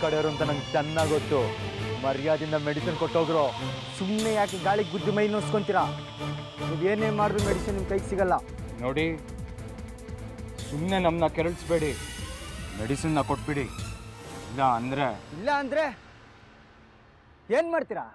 ಕಡೆಯವರು ಅಂತ ನಂಗೆ ಚೆನ್ನಾಗಿ ಗೊತ್ತು. ಮರ್ಯಾದಿಂದ ಮೆಡಿಸಿನ್ ಕೊಟ್ಟೋಗ್ರು. ಸುಮ್ಮನೆ ಯಾಕೆ ಗಾಳಿಗೆ ಗುದ್ದು ಮೈ ನೋಸ್ಕೊಂತೀರಾ? ನೀವೇನೇ ಮಾಡಿದ್ರು ಮೆಡಿಸಿನ್ ನಿಮ್ಮ ಕೈಗೆ ಸಿಗಲ್ಲ. ನೋಡಿ, ಸುಮ್ಮನೆ ನಮ್ಮನ್ನ ಕೆರಳಿಸ್ಬೇಡಿ, ಮೆಡಿಸಿನ್ನ ಕೊಟ್ಬಿಡಿ. ಇಲ್ಲ ಅಂದರೆ ಏನು ಮಾಡ್ತೀರಾ?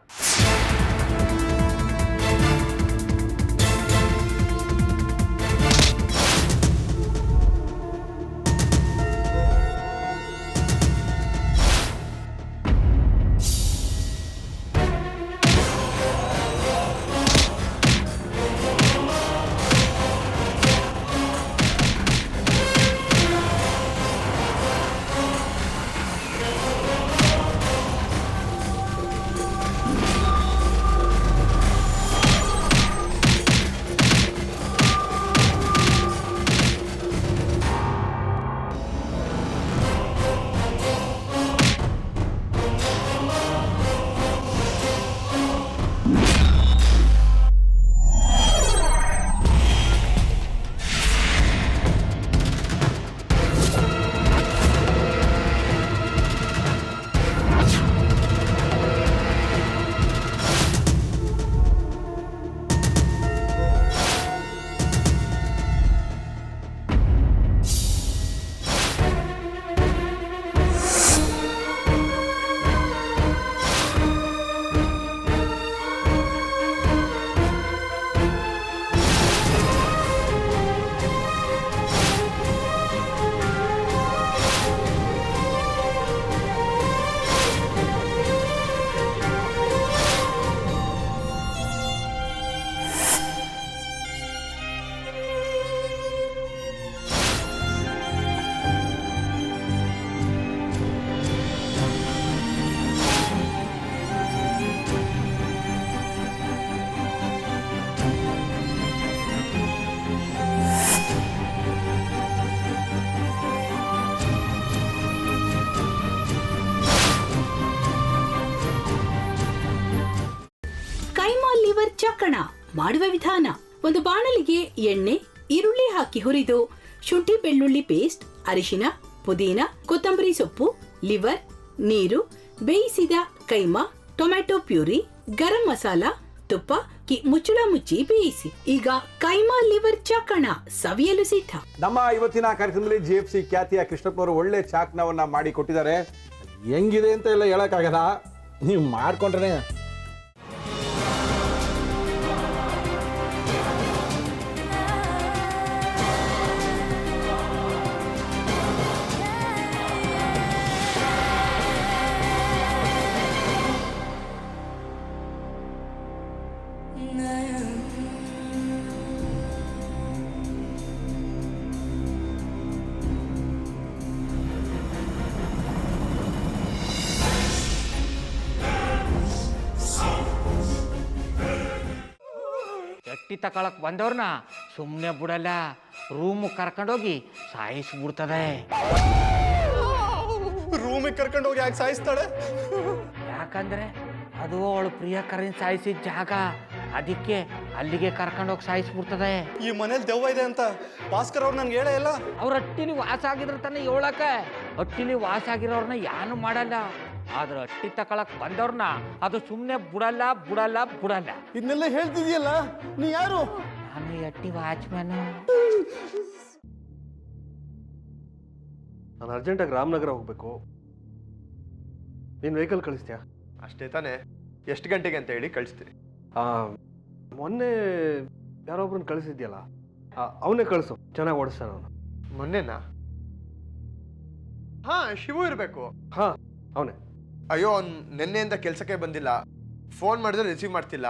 ಚಕ್ಕಣ ಮಾಡುವ ವಿಧಾನ: ಒಂದು ಬಾಣಲಿಗೆ ಎಣ್ಣೆ, ಈರುಳ್ಳಿ ಹಾಕಿ ಹುರಿದು ಶುಂಠಿ ಬೆಳ್ಳುಳ್ಳಿ ಪೇಸ್ಟ್, ಅರಿಶಿನ, ಪುದೀನ, ಕೊತ್ತಂಬರಿ ಸೊಪ್ಪು, ಲಿವರ್, ನೀರು, ಬೇಯಿಸಿದ ಕೈಮಾ, ಟೊಮ್ಯಾಟೊ ಪ್ಯೂರಿ, ಗರಂ ಮಸಾಲ, ತುಪ್ಪ ಮುಚ್ಚಳ ಮುಚ್ಚಿ ಬೇಯಿಸಿ. ಈಗ ಕೈಮಾ ಲಿವರ್ ಚಾಕಣ ಸವಿಯಲು ಸಿದ್ಧ. ನಮ್ಮ ಇವತ್ತಿನ ಕಾರ್ಯಕ್ರಮದಲ್ಲಿ GFC ಖ್ಯಾತಿಯ ಕೃಷ್ಣಪ್ಪನವರು ಒಳ್ಳೆ ಚಾಕ್ನವನ್ನ ಮಾಡಿ ಕೊಟ್ಟಿದ್ದಾರೆ. ಹೆಂಗಿದೆ ಅಂತ ಎಲ್ಲ ಹೇಳಕ್ಕಾಗಲ್ಲ, ನೀವು ಮಾಡ್ಕೊಂಡ್ರೆ. ಎಟ್ಟಿ ತಕೊಳಕ್ ಬಂದವ್ರನ್ನ ಸುಮ್ಮನೆ ಬಿಡಲ್ಲ, ರೂಮ್ ಕರ್ಕೊಂಡೋಗಿ ಸಾಯಿಸ್ಬಿಡ್ತದೆ. ರೂಮಿಗೆ ಕರ್ಕೊಂಡೋಗಿ ಯಾಕೆ ಸಾಯಿಸ್ತಾಳೆ? ಯಾಕಂದ್ರೆ ಅದು ಅವಳು ಪ್ರಿಯಕರನ್ ಸಾಯಿಸಿದ ಜಾಗ, ಅದಕ್ಕೆ ಅಲ್ಲಿಗೆ ಕರ್ಕೊಂಡೋಗಿ ಸಾಯಿಸ್ಬಿಡ್ತದೆ. ಈ ಮನೇಲಿ ದೆವ್ವ ಇದೆ ಅಂತ ಭಾಸ್ಕರ್ ಅವ್ರು ನನ್ಗೆ ಹೇಳೇ ಇಲ್ಲ. ಅವ್ರ ಹಟ್ಟಿಲಿ ವಾಸ ಆಗಿದ್ರ ತಾನೆ ಹೇಳಕ. ಹಟ್ಟಿಲಿ ವಾಸ ಆಗಿರೋರ್ನ ಯಾನು ಮಾಡಲ್ಲ, ಆದ್ರೆ ಹಟ್ಟಿ ತಕೊಳಕ್ ಬಂದವ್ರನ್ನ ಅದು ಸುಮ್ಮನೆ ಬಿಡಲ್ಲ ಬಿಡಲ್ಲ ಬಿಡಲ್ಲ. ಇದನ್ನೆಲ್ಲ ಹೇಳ್ತಿದ್ಯಲ್ಲ, ನೀ ಯಾರು? ನಾನು ಹಟ್ಟಿ ವಾಚ್ಮ್ಯಾನು. ನಾನು ಅರ್ಜೆಂಟಾಗಿ ರಾಮನಗರ ಹೋಗ್ಬೇಕು. ನೀನು ವೆಹಿಕಲ್ ಕಳಿಸ್ತೀಯಾ? ಅಷ್ಟೇ ತಾನೇ? ಎಷ್ಟು ಗಂಟೆಗೆ ಅಂತ ಹೇಳಿ ಕಳಿಸ್ತೀನಿ. ಮೊನ್ನೆ ಯಾರೊಬ್ರನ್ನ ಕಳಿಸಿದ್ಯಲ್ಲ, ಅವನೇ ಕಳಿಸು, ಚೆನ್ನಾಗಿ ಓಡಿಸ್ತಾನ ಅವನು. ಮೊನ್ನೆನಾ? ಹಾ, ಶಿವು ಇರಬೇಕು. ಹಾ, ಅವನೇ. ಅಯ್ಯೋ, ಅವ್ನು ನಿನ್ನೆಯಿಂದ ಕೆಲಸಕ್ಕೆ ಬಂದಿಲ್ಲ. ಫೋನ್ ಮಾಡಿದ್ರೆ ರಿಸೀವ್ ಮಾಡ್ತಿಲ್ಲ.